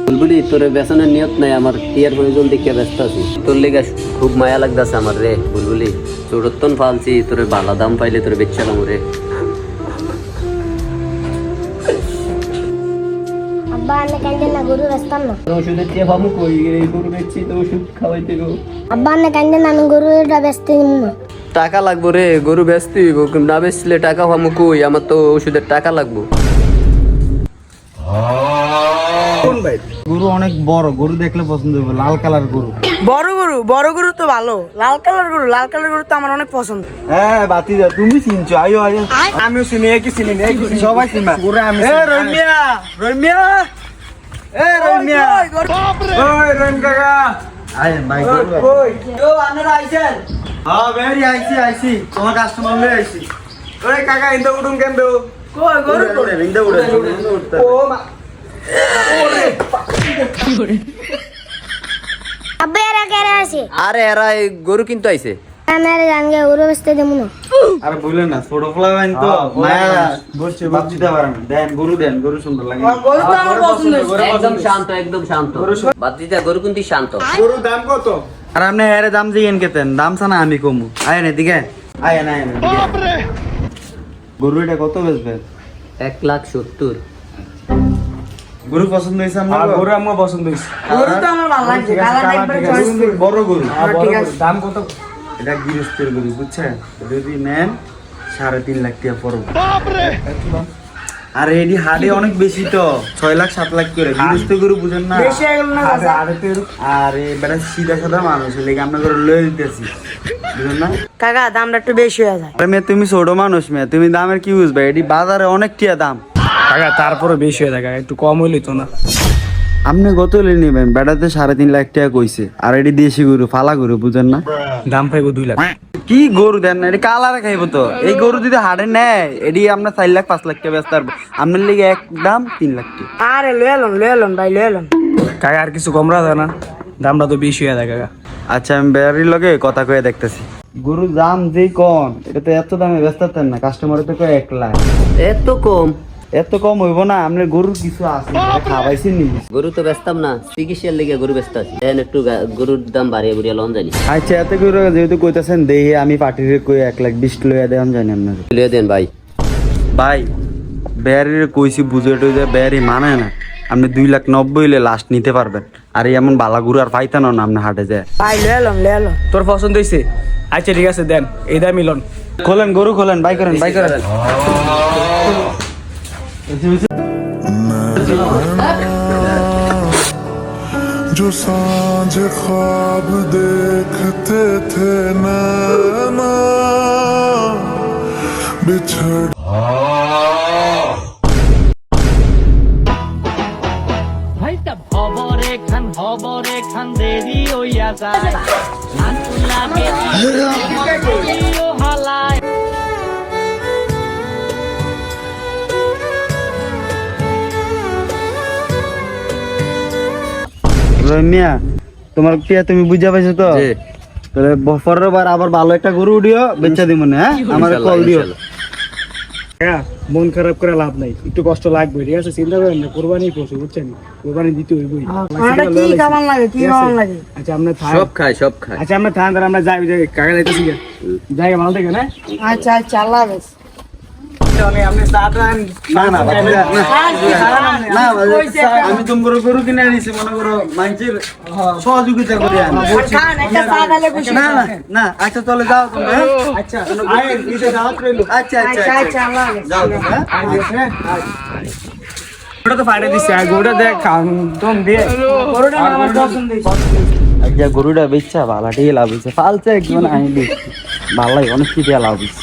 বুলবুলি তোর বেসনের নিয়ত নাই, আমার টিয়ার প্রয়োজন দেখে ব্যস্ত আছি। তোর লেগে খুব মায়া লাগতেছে আমার রে বুলবুলি। চোরত্তন ফালছি, তোর বালা দাম পাইলে তোর বেচালাম রে। আব্বা আনে কান্দে না, গরু বেচতাম না। ওষুধের চেয়ে ভাবো কই এই গরু বেচছি তো ওষুধ খাওয়াইতে গো। আব্বা আনে কান্দে না, আমি গরুটা বেচতে দিব না। টাকা লাগবো রে, গরু বেচতে হইব, না বেচলে টাকা ভাবো কই, আমার তো ওষুধের টাকা লাগবো। গরু অনেক বড়, গরু দেখলে পছন্দ হবে, লাল কালার গরু। বড় গরু তো ভালো, লাল কালার গরু তো আমার অনেক পছন্দ। হ্যাঁ বাতিজা তুমি চিনছো, আয়ো আয়ো। আমিও চিনি, কি চিনি সবাই চিনবা। রমিয়া রমিয়া এ রমিয়া, ওই রহিম কাকা আয় ভাই। কই ও আপনারা আইছেন? হ্যাঁ বেরি আইছি তোমার কাস্টমার লই আইছি। ওই কাকা ইন্দা উঠুন কেন দো? কই গরু তো ইন্দা উড়ে ও মা। আব্বা এরা কে আছে? আরে এরা এই গরু কিন্তু আইছে। আমি জানগে গরু বেচতে দিব না। আরে বললেন না ছোট ফ্লাওয়াইন তো মায়া বলছে বাচ্চিতে পারেন। দেন গরু সুন্দর লাগে। গরু তো আমার পছন্দ। একদম শান্ত বাতিজা, গরু কিন্তু শান্ত। গরুর দাম কত? আর আপনি এর দাম দিয়েন কেতেন? দাম ছানা আমি কমু। আয়েন এদিকে আয়েন বাপ রে। গরু এটা কত বেচবেন? 1,70,000। গরু পছন্দ হইছে আপনার? গরু আমার পছন্দ হইছে। গরু তো আমার ভালো লাগছে, কালারটা একবার চয়েস করি। বড় গরু। ঠিক আছে। দাম কত? এটা গৃহস্থের গরু বুঝছেন, যদি নেন 3.5 লাখ টাকা পড়বে। বাপ রে। আর এডি হাড়ে অনেক বেশি তো, 6 লাখ 7 লাখ করে। গৃহস্থ গরু বুঝেন না, বেশি হয়ে গেল না? আর বেটা সিধা সাদা মানুষ লেগে আমরা করে লয়ে দিতেছি, বুঝেন না? কাকা দামটা একটু বেশি হয়ে যায়। আরে মেয়ে তুমি ছোট মানুষ, মেয়ে তুমি দামের কি বুঝবে? এডি বাজারে অনেক টিয়া দাম। কাকা তারপরে বেশি হয়ে যায় কাকা, একটু কম হইলে তো না। আপনি কত হলে নেবেন? বেটাতে 3.5 লাখ টাকা কইছে। আর এটি দেশি গরু, ফালা গরু বুঝেন না? দাম পাইবো 2 লাখ। কি গরু দেন না, এটি কালারে খাইবো তো। এই গরু যদি হাড়ে নেয় এটি আমরা 4 লাখ 5 লাখ টাকা ব্যস্ত পারবো। আপনার লিগে একদম 3 লাখ টাকা। আরে লয়ে এলন ভাই লয়ে এলন। কাকা আর কিছু কম রাখা না, দামটা তো বেশি হয়ে যায় কাকা। আচ্ছা আমি বেড়ারির লগে কথা কয়ে দেখতেছি। গরু দাম যেই কম, এটা তো এত দামে ব্যস্ত পারতেন না। কাস্টমারে তো কয় 1 লাখ। এত কম? এত কম হইব না, আপনার গরুর কিছু আছে খাওয়াইছেন নি? গরু তো বেচতাম না, চিকিৎসার লেগে গরু বেচতে আছি। একটু গরুর দাম বাড়িয়ে বুড়িয়ে লন জানি। আচ্ছা এত করে যেহেতু কইতাছেন দেহি আমি পার্টির কই 1,20,000 লইয়া দেন জানি আপনার। লিয়ে দেন ভাই। ভাই বেড়ারির কইছি বুঝে টুঝে বেড়ারি মানে না। আপনি 2,90,000 হইলে লাস্ট নিতে পারবেন। আর এই এমন বালা গরু আর পাইতানো না আপনি হাটে যায়। ভাই লয়ে এলন। তোর পছন্দ হয়েছে? আচ্ছা ঠিক আছে দেন, এই দাম মিলন। খোলেন গরু খোলেন, বাই করেন। जो सांझ ख्वाब देखते थे नैना बिछड़ ভাই তা হবরে খান দেরি হইয়া যায় আনকু লাগে ও হালায়। রমিয়া তোমার টিয়া তুমি বুঝা পাইছো তো? তাহলে পরের বার আবার ভালো একটা গরু উঠিও, বেচা দিব না। হ্যাঁ আমার কল দিও। হ্যাঁ মন খারাপ করে লাভ নাই, একটু কষ্ট লাগবে, ঠিক আছে? চিন্তা করেন না, কোরবানি পশু বুঝছেন, কোরবানি দিতে হইবই। এটা কি কেমন লাগে? আচ্ছা আমরা সব খায় আচ্ছা আমরা থান, আমরা যাই কাকা যাইতেছি, যাই ভালো থেকে না। আচ্ছা আল্লাহ হাফেজ। আমি তোমার গরু কিনে আনিছি, মনে করো মানুষের সহযোগিতা করে আনি। না আচ্ছা চলে যাও তোমরা। আচ্ছা আল্লাহ হাফেজ। যাও তোমরা। ওটা তো ফাইটা দিচ্ছে, আর গরুটা দেখ খান দম দিয়ে। গরুটা আমার পছন্দ হইছে। আচ্ছা গরুটা বেচা ভালো, ঠিক লাভ হয়েছে। ফালছে একজন আইনি ভালো অনেক কি লাভ হয়েছে।